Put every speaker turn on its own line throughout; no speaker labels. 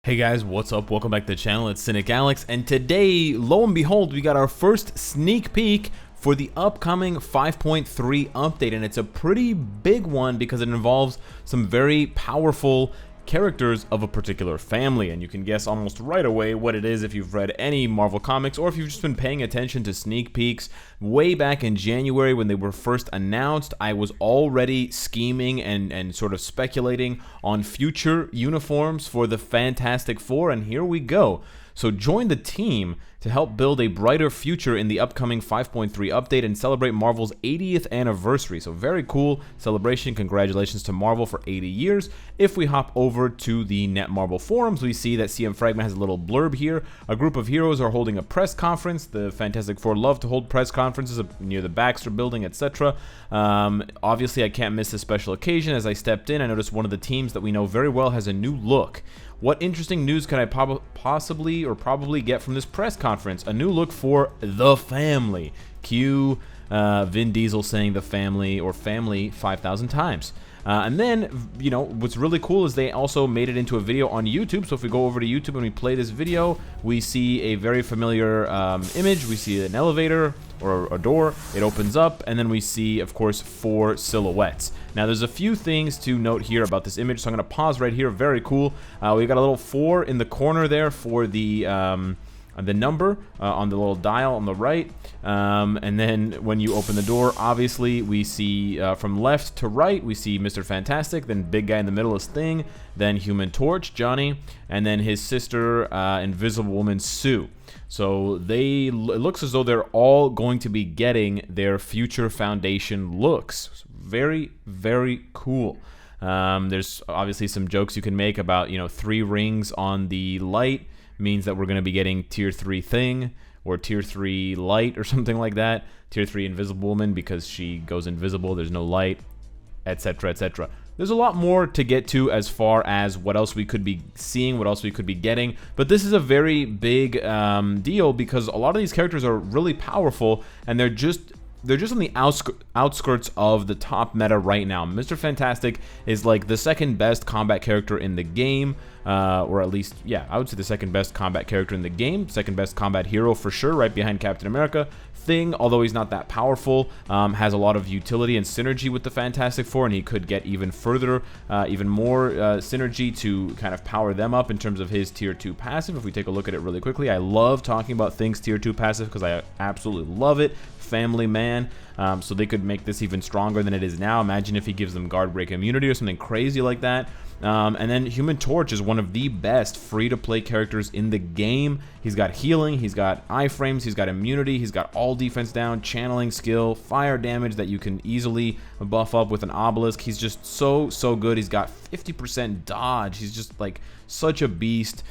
Hey guys, what's up? Welcome back to the channel. It's Cynicalex, and today, lo and behold, we got our first sneak peek for the upcoming 5.3 update, and it's a pretty big one because it involves some very powerful characters of a particular family, and you can guess almost right away what it is if you've read any Marvel comics or if you've just been paying attention to sneak peeks. Way back in January when they were first announced, I was already scheming and sort of speculating on future uniforms for the Fantastic Four, and here we go. So join the team to help build a brighter future in the upcoming 5.3 update and celebrate Marvel's 80th anniversary. So very cool celebration. Congratulations to Marvel for 80 years. If we hop over to the Netmarble forums, we see that CM Fragment has a little blurb here. A group of heroes are holding a press conference. The Fantastic Four love to hold press conferences near the Baxter building, etc. Obviously, I can't miss this special occasion. As I stepped in, I noticed one of the teams that we know very well has a new look. What interesting news can I probably get from this press conference? A new look for the family. Cue Vin Diesel saying the family or family 5,000 times. And then, you know, what's really cool is they also made it into a video on YouTube. So if we go over to YouTube and we play this video, we see a very familiar image. We see an elevator or a door. It opens up, and then we see, of course, 4 silhouettes. Now, there's a few things to note here about this image, so I'm going to pause right here. Very cool. We got a little 4 in the corner there for the number on the little dial on the right, and then when you open the door, obviously we see from left to right we see Mr. Fantastic, then big guy in the middle is Thing, then Human Torch Johnny, and then his sister Invisible Woman Sue. So it looks as though they're all going to be getting their future Foundation looks. Very, very cool. There's obviously some jokes you can make about, you know, 3 rings on the light means that we're going to be getting tier 3 Thing or tier 3 light or something like that. Tier 3 Invisible Woman because she goes invisible, there's no light, etc, etc. There's a lot more to get to as far as what else we could be seeing, what else we could be getting, but this is a very big deal because a lot of these characters are really powerful, and they're just on the outskirts of the top meta right now. Mr. Fantastic is like the second best combat character in the game, or at least, yeah, I would say the second best combat character in the game, second best combat hero for sure, right behind Captain America. Thing, although he's not that powerful, has a lot of utility and synergy with the Fantastic Four, and he could get even further, even more synergy to kind of power them up in terms of his tier 2 passive. If we take a look at it really quickly, I love talking about Thing's tier 2 passive because I absolutely love it. Family man, so they could make this even stronger than it is now. Imagine if he gives them guard break immunity or something crazy like that. And then Human Torch is one of the best free-to-play characters in the game. He's got healing, he's got iframes, he's got immunity, he's got all defense down, channeling skill, fire damage that you can easily buff up with an obelisk. He's just so good. He's got 50% dodge. He's just like such a beast.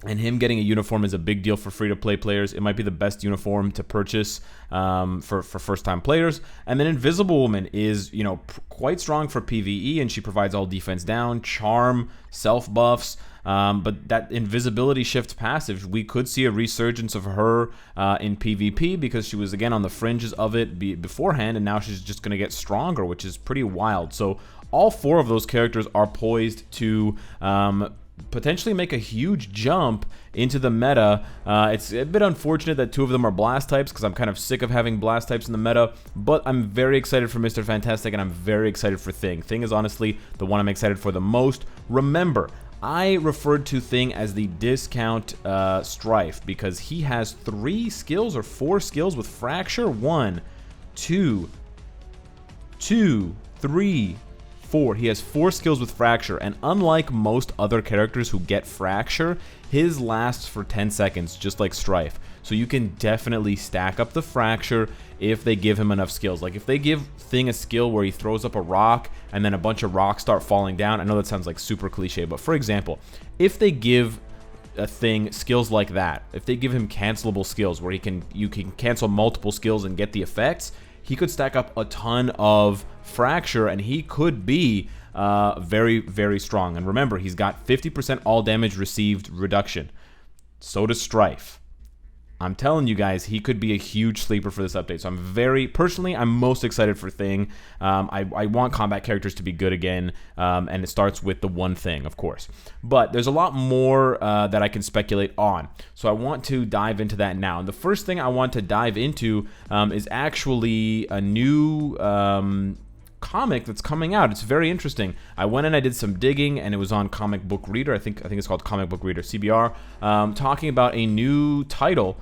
And him getting a uniform is a big deal for free-to-play players. It might be the best uniform to purchase for first-time players. And then Invisible Woman is, you know, quite strong for PvE, and she provides all defense down, charm, self-buffs. But that invisibility shift passive, we could see a resurgence of her in PvP because she was, again, on the fringes of it beforehand, and now she's just going to get stronger, which is pretty wild. So all 4 of those characters are poised to potentially make a huge jump into the meta. It's a bit unfortunate that 2 of them are blast types because I'm kind of sick of having blast types in the meta, but I'm very excited for Mr. Fantastic, and I'm very excited for Thing. Thing is honestly the one I'm excited for the most. Remember, I referred to Thing as the discount Strife because he has 3 skills or 4 skills with Fracture. 1, 2, 3, 4. He has 4 skills with Fracture, and unlike most other characters who get Fracture, his lasts for 10 seconds, just like Strife. So you can definitely stack up the Fracture if they give him enough skills. Like if they give Thing a skill where he throws up a rock and then a bunch of rocks start falling down. I know that sounds like super cliche, but for example, if they give a Thing skills like that, if they give him cancelable skills where you can cancel multiple skills and get the effects, he could stack up a ton of Fracture, and he could be very, very strong. And remember, he's got 50% all damage received reduction. So does Strife. I'm telling you guys, he could be a huge sleeper for this update. So I'm most excited for Thing. I want combat characters to be good again, and it starts with the one thing, of course. But there's a lot more that I can speculate on. So I want to dive into that now. And the first thing I want to dive into is actually a new comic that's coming out. It's very interesting. I went and I did some digging, and it was on Comic Book Reader. I think it's called Comic Book Reader, CBR, talking about a new title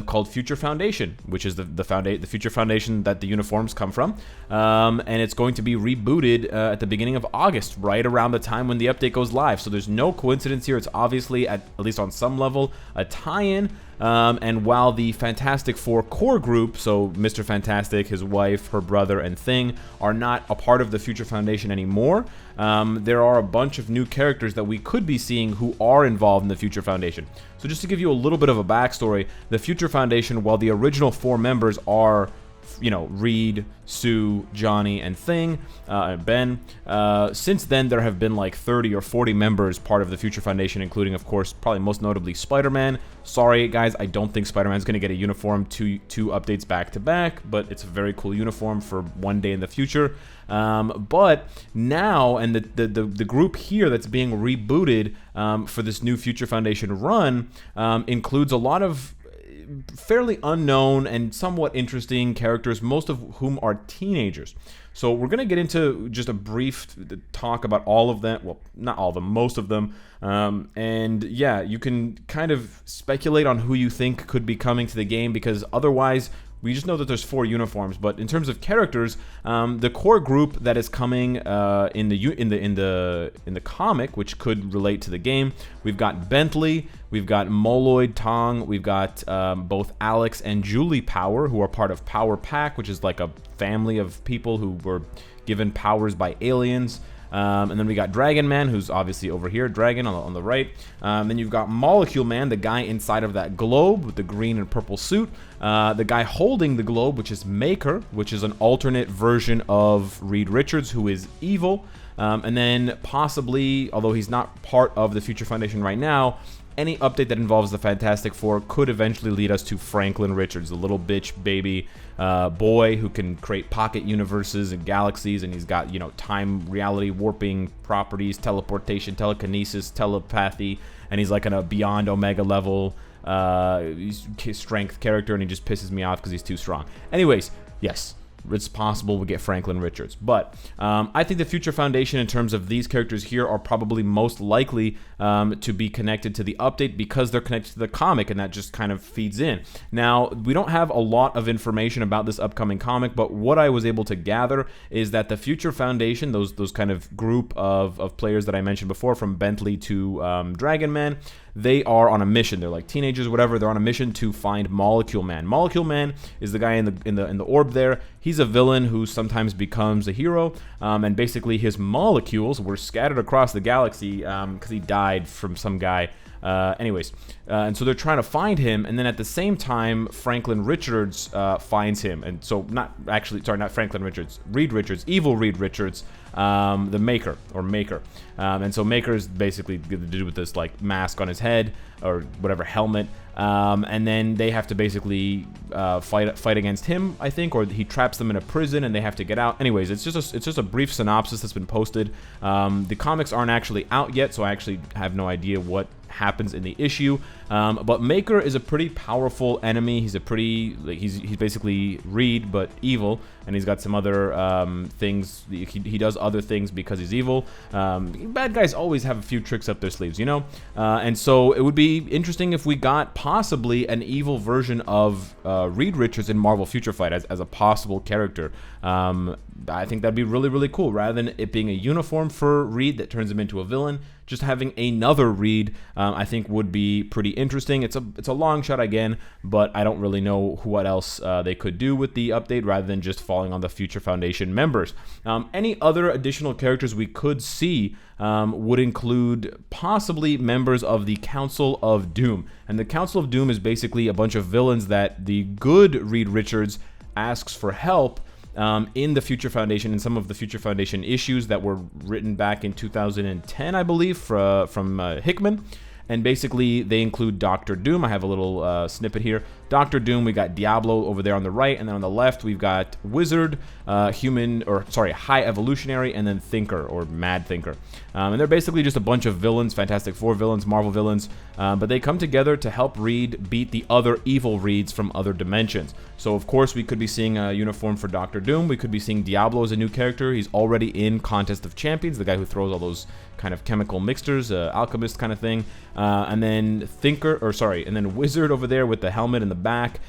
called Future Foundation, which is the Future Foundation that the uniforms come from, and it's going to be rebooted at the beginning of August, right around the time when the update goes live. So there's no coincidence here. It's obviously, at least on some level, a tie-in. And while the Fantastic Four core group, so Mr. Fantastic, his wife, her brother, and Thing, are not a part of the Future Foundation anymore, there are a bunch of new characters that we could be seeing who are involved in the Future Foundation. So just to give you a little bit of a backstory, the Future Foundation, while the original 4 members are, Reed, Sue, Johnny, and Thing, Ben. Since then, there have been like 30 or 40 members part of the Future Foundation, including, of course, probably most notably Spider-Man. Sorry, guys, I don't think Spider-Man's going to get a uniform two updates back to back, but it's a very cool uniform for one day in the future. But now, and the group here that's being rebooted for this new Future Foundation run includes a lot of fairly unknown and somewhat interesting characters, most of whom are teenagers. So we're going to get into just a brief talk about all of them. Well, not all of them, most of them. And yeah, you can kind of speculate on who you think could be coming to the game, because otherwise we just know that there's 4 uniforms. But in terms of characters, the core group that is coming in the comic, which could relate to the game, we've got Bentley, we've got Moloid Tong, we've got both Alex and Julie Power, who are part of Power Pack, which is like a family of people who were given powers by aliens. And then we got Dragon Man, who's obviously over here, Dragon on the right. Then you've got Molecule Man, the guy inside of that globe with the green and purple suit. The guy holding the globe, which is Maker, which is an alternate version of Reed Richards, who is evil. And then possibly, although he's not part of the Future Foundation right now, any update that involves the Fantastic Four could eventually lead us to Franklin Richards, the little bitch baby boy who can create pocket universes and galaxies, and he's got, time, reality, warping properties, teleportation, telekinesis, telepathy, and he's like in a beyond Omega level strength character, and he just pisses me off because he's too strong. Anyways, yes, it's possible we get Franklin Richards. But I think the Future Foundation, in terms of these characters here, are probably most likely to be connected to the update because they're connected to the comic, and that just kind of feeds in. Now, we don't have a lot of information about this upcoming comic, but what I was able to gather is that the Future Foundation, those kind of group of players that I mentioned before, from Bentley to Dragon Man, they are on a mission. They're like teenagers, whatever. They're on a mission to find Molecule Man. Molecule Man is the guy in the orb there. He's a villain who sometimes becomes a hero, and basically his molecules were scattered across the galaxy because he died from some guy. And so they're trying to find him, and then at the same time, Franklin Richards finds him. And so not Franklin Richards, Reed Richards, evil Reed Richards, the Maker. And so Maker is basically the dude with this like mask on his head or whatever helmet. And then they have to basically fight against him, I think, or he traps them in a prison and they have to get out. Anyways, it's just a brief synopsis that's been posted. The comics aren't actually out yet, so I actually have no idea what happens in the issue. But Maker is a pretty powerful enemy. He's he's basically Reed but evil, and he's got some other things. He does other things because he's evil. Bad guys always have a few tricks up their sleeves, and so it would be interesting if we got possibly an evil version of Reed Richards in Marvel Future Fight as a possible character. I think that'd be really, really cool. Rather than it being a uniform for Reed that turns him into a villain, just having another Reed, I think would be pretty interesting. It's a long shot again, but I don't really know what else they could do with the update rather than just falling on the Future Foundation members. Any other additional characters we could see would include possibly members of the Council of Doom. And the Council of Doom is basically a bunch of villains that the good Reed Richards asks for help in the Future Foundation, in some of the Future Foundation issues that were written back in 2010, I believe, from Hickman. and basically they include Doctor Doom. I have a little snippet here. Doctor Doom, we got Diablo over there on the right, and then on the left we've got Wizard, High Evolutionary, and then Thinker, or Mad Thinker. And they're basically just a bunch of villains, Fantastic Four villains, Marvel villains, but they come together to help Reed beat the other evil Reeds from other dimensions. So of course we could be seeing a uniform for Doctor Doom. We could be seeing Diablo as a new character. He's already in Contest of Champions, the guy who throws all those kind of chemical mixtures, alchemist kind of thing. And then Wizard over there with the helmet in the back.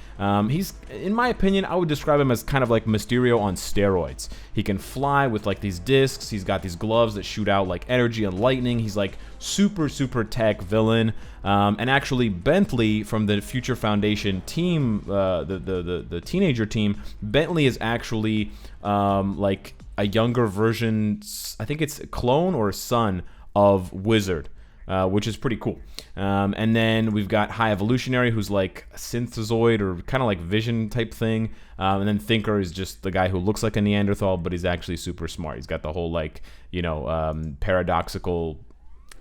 He's, in my opinion, I would describe him as kind of like Mysterio on steroids. He can fly with like these discs. He's got these gloves that shoot out like energy and lightning. He's like super tech villain. And actually Bentley from the Future Foundation team, the teenager team, Bentley is actually like a younger version, I think it's a clone or a son of Wizard, which is pretty cool. And then we've got High Evolutionary, who's like a synthezoid or kind of like Vision type thing. And then Thinker is just the guy who looks like a Neanderthal, but he's actually super smart. He's got the whole like, paradoxical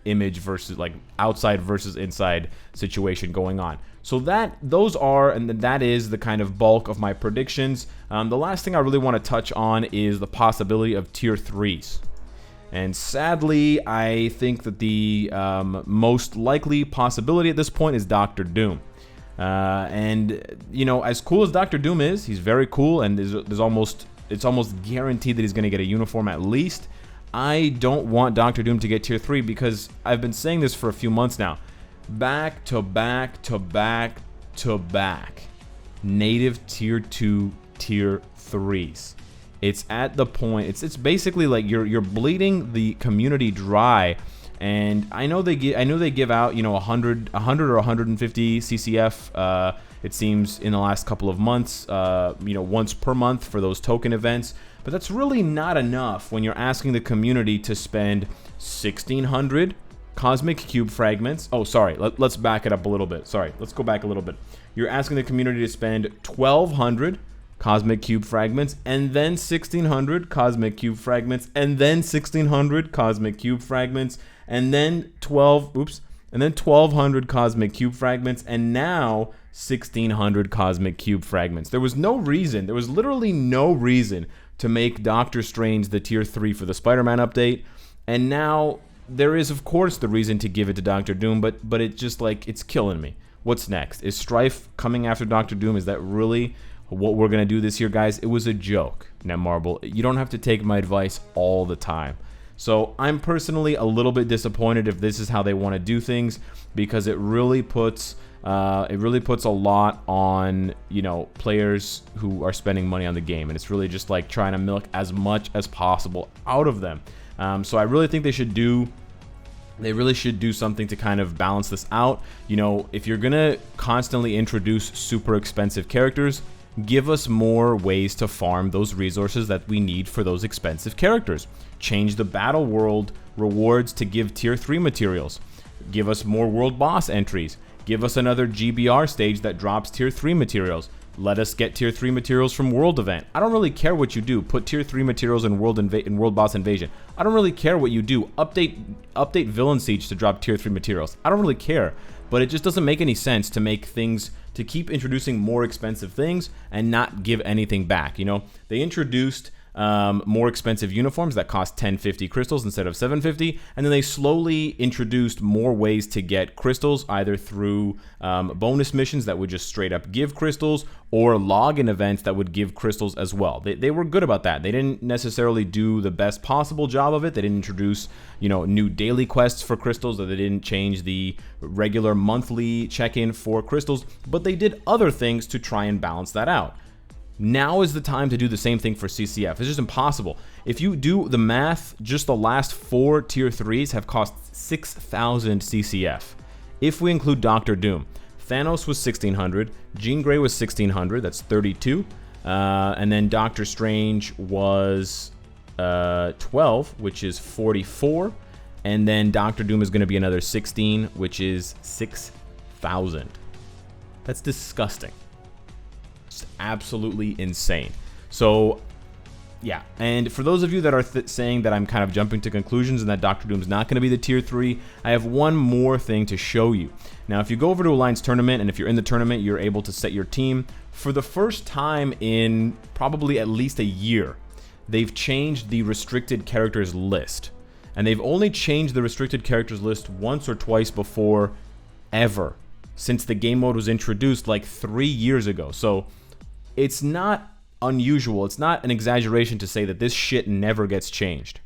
image versus like outside versus inside situation going on. So that is the kind of bulk of my predictions. The last thing I really want to touch on is the possibility of tier 3s. And sadly, I think that the most likely possibility at this point is Doctor Doom. As cool as Doctor Doom is, he's very cool, and it's almost guaranteed that he's going to get a uniform at least. I don't want Doctor Doom to get tier 3 because I've been saying this for a few months now. Back to back to back to back. Native tier 2, tier 3s. It's at the point, it's basically like you're bleeding the community dry. And I know they give out 100 or 150 CCF. It seems in the last couple of months, once per month for those token events. But that's really not enough when you're asking the community to spend 1,600 cosmic cube fragments. Oh, sorry. Let's back it up a little bit. Sorry. Let's go back a little bit. You're asking the community to spend 1,200 cosmic cube fragments, and then 1,600 cosmic cube fragments, and then 1,600 cosmic cube fragments, and then 1,200 cosmic cube fragments, and now 1,600 cosmic cube fragments. There was literally no reason to make Doctor Strange the tier 3 for the Spider-Man update, and now there is of course the reason to give it to Doctor Doom, but it just like, it's killing me. What's next? Is Strife coming after Doctor Doom? Is that really what we're gonna do this year, guys? It was a joke. Netmarble, you don't have to take my advice all the time. So I'm personally a little bit disappointed if this is how they want to do things, because it really puts a lot on players who are spending money on the game, and it's really just like trying to milk as much as possible out of them. So I really think they really should do something to kind of balance this out. If you're gonna constantly introduce super expensive characters, give us more ways to farm those resources that we need for those expensive characters. Change the battle world rewards to give tier 3 materials. Give us more world boss entries. Give us another GBR stage that drops tier 3 materials. Let us get tier 3 materials from world event. I don't really care what you do. Put tier 3 materials in world boss invasion. I don't really care what you do. Update villain siege to drop tier 3 materials. I don't really care. But it just doesn't make any sense to make things, to keep introducing more expensive things and not give anything back. They introduced more expensive uniforms that cost 1050 crystals instead of 750, and then they slowly introduced more ways to get crystals, either through bonus missions that would just straight up give crystals, or login events that would give crystals as well. They were good about that. They didn't necessarily do the best possible job of it. They didn't introduce new daily quests for crystals, or they didn't change the regular monthly check-in for crystals, but they did other things to try and balance that out. Now is the time to do the same thing for CCF. It's just impossible. If you do the math, just the last 4 tier 3s have cost 6,000 CCF. If we include Doctor Doom, Thanos was 1,600, Jean Grey was 1,600, that's 32, and then Doctor Strange was 12, which is 44, and then Doctor Doom is going to be another 16, which is 6,000. That's disgusting. Absolutely insane. So Yeah, and for those of you that are saying that I'm kind of jumping to conclusions and that Doctor Doom's not going to be the tier 3, I have one more thing to show you. Now, if you go over to Alliance Tournament, and if you're in the tournament, you're able to set your team. For the first time in probably at least a year, they've changed the restricted characters list. And they've only changed the restricted characters list once or twice before, ever, since the game mode was introduced like 3 years ago. So it's not unusual, it's not an exaggeration to say that this shit never gets changed.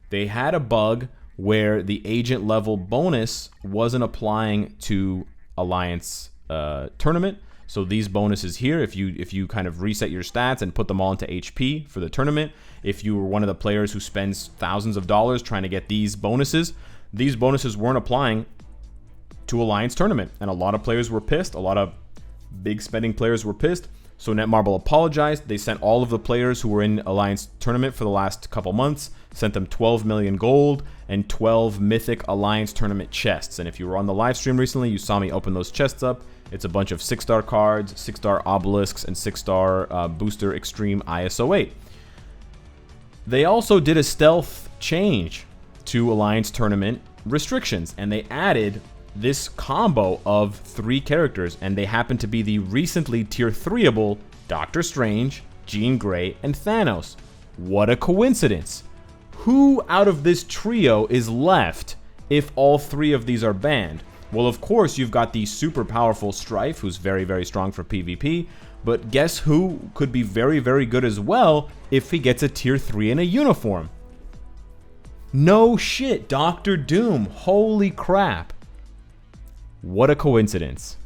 They had a bug where the agent level bonus wasn't applying to Alliance Tournament. So these bonuses here, if you kind of reset your stats and put them all into HP for the tournament, if you were one of the players who spends thousands of dollars trying to get these bonuses weren't applying to Alliance Tournament. And a lot of players were pissed. A lot of big spending players were pissed. So Netmarble apologized. They sent all of the players who were in Alliance Tournament for the last couple months, sent them 12 million gold and 12 Mythic Alliance Tournament chests. And if you were on the live stream recently, you saw me open those chests up. It's a bunch of 6-star cards, 6-star obelisks, and 6-star booster extreme ISO 8. They also did a stealth change to Alliance Tournament restrictions, and they added this combo of 3 characters, and they happen to be the recently tier 3able Doctor Strange, Jean Grey, and Thanos. What a coincidence. Who out of this trio is left if all 3 of these are banned? Well, of course, you've got the super powerful Strife, who's very, very strong for PvP, but guess who could be very, very good as well if he gets a tier 3 in a uniform? No shit, Doctor Doom. Holy crap. What a coincidence.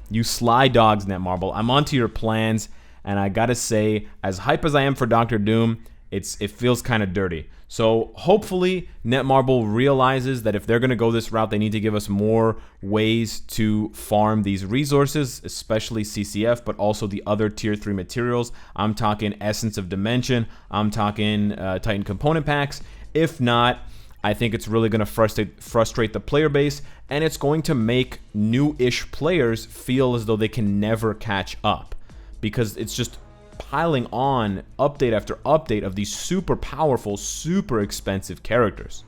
You sly dogs, Netmarble. I'm onto your plans, and I gotta say, as hype as I am for Doctor Doom, it feels kind of dirty. So hopefully Netmarble realizes that if they're going to go this route, they need to give us more ways to farm these resources, especially CCF, but also the other tier 3 materials. I'm talking Essence of Dimension. I'm talking Titan Component Packs. If not, I think it's really going to frustrate the player base, and it's going to make new-ish players feel as though they can never catch up, because it's just piling on update after update of these super powerful, super expensive characters.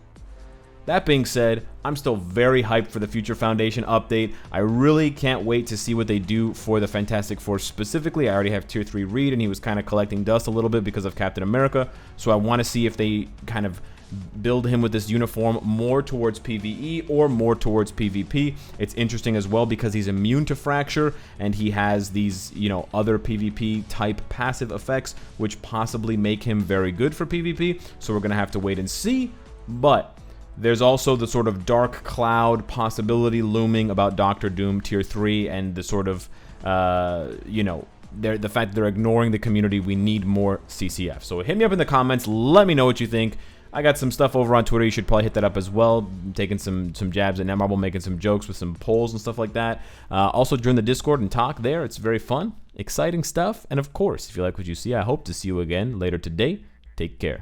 That being said, I'm still very hyped for the Future Foundation update. I really can't wait to see what they do for the Fantastic Four specifically. I already have Tier 3 Reed, and he was kind of collecting dust a little bit because of Captain America, so I want to see if they kind of build him with this uniform more towards PvE or more towards PvP. It's interesting as well because he's immune to fracture, and he has these, other PvP type passive effects, which possibly make him very good for PvP. So we're going to have to wait and see. But there's also the sort of dark cloud possibility looming about Doctor Doom Tier 3 and the sort of, the fact that they're ignoring the community. We need more CCF. So hit me up in the comments. Let me know what you think. I got some stuff over on Twitter. You should probably hit that up as well. I'm taking some jabs at Netmarble, making some jokes with some polls and stuff like that. Also join the Discord and talk there. It's very fun, exciting stuff. And of course, if you like what you see, I hope to see you again later today. Take care.